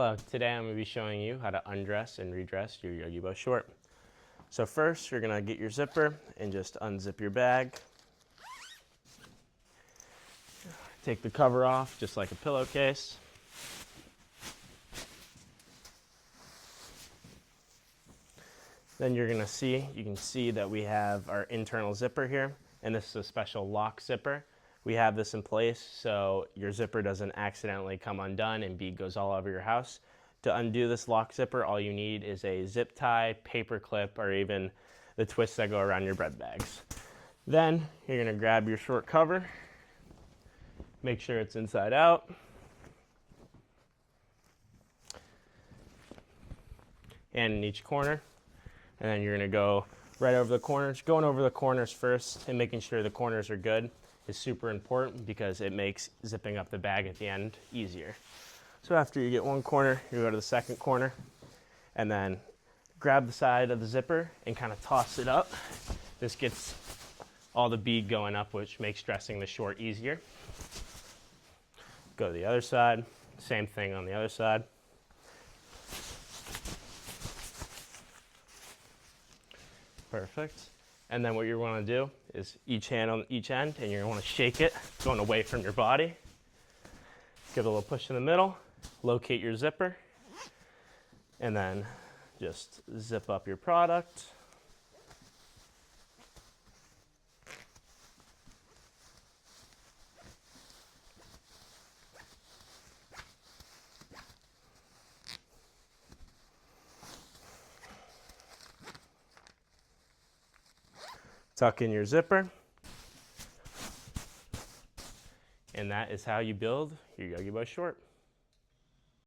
Hello, today I'm going to be showing you how to undress and redress your Yogibo short. So first, you're going to get your zipper and just unzip your bag. Take the cover off just like a pillowcase. Then you can see that we have our internal zipper here, and this is a special lock zipper. We have this in place so your zipper doesn't accidentally come undone and bead goes all over your house. To undo this lock zipper, all you need is a zip tie, paper clip, or even the twists that go around your bread bags. Then you're going to grab your short cover, make sure it's inside out, and in each corner. And then you're going to go right over the corners. Going over the corners first and making sure the corners are good is super important because it makes zipping up the bag at the end easier. So after you get one corner, you go to the second corner and then grab the side of the zipper and kind of toss it up. This gets all the bead going up, which makes dressing the short easier. Go to the other side, same thing on the other side. Perfect. And then what you want to do is each hand on each end, and you're going to want to shake it, going away from your body. Give it a little push in the middle, locate your zipper, and then just zip up your product. Tuck in your zipper, and that is how you build your Yogibo short.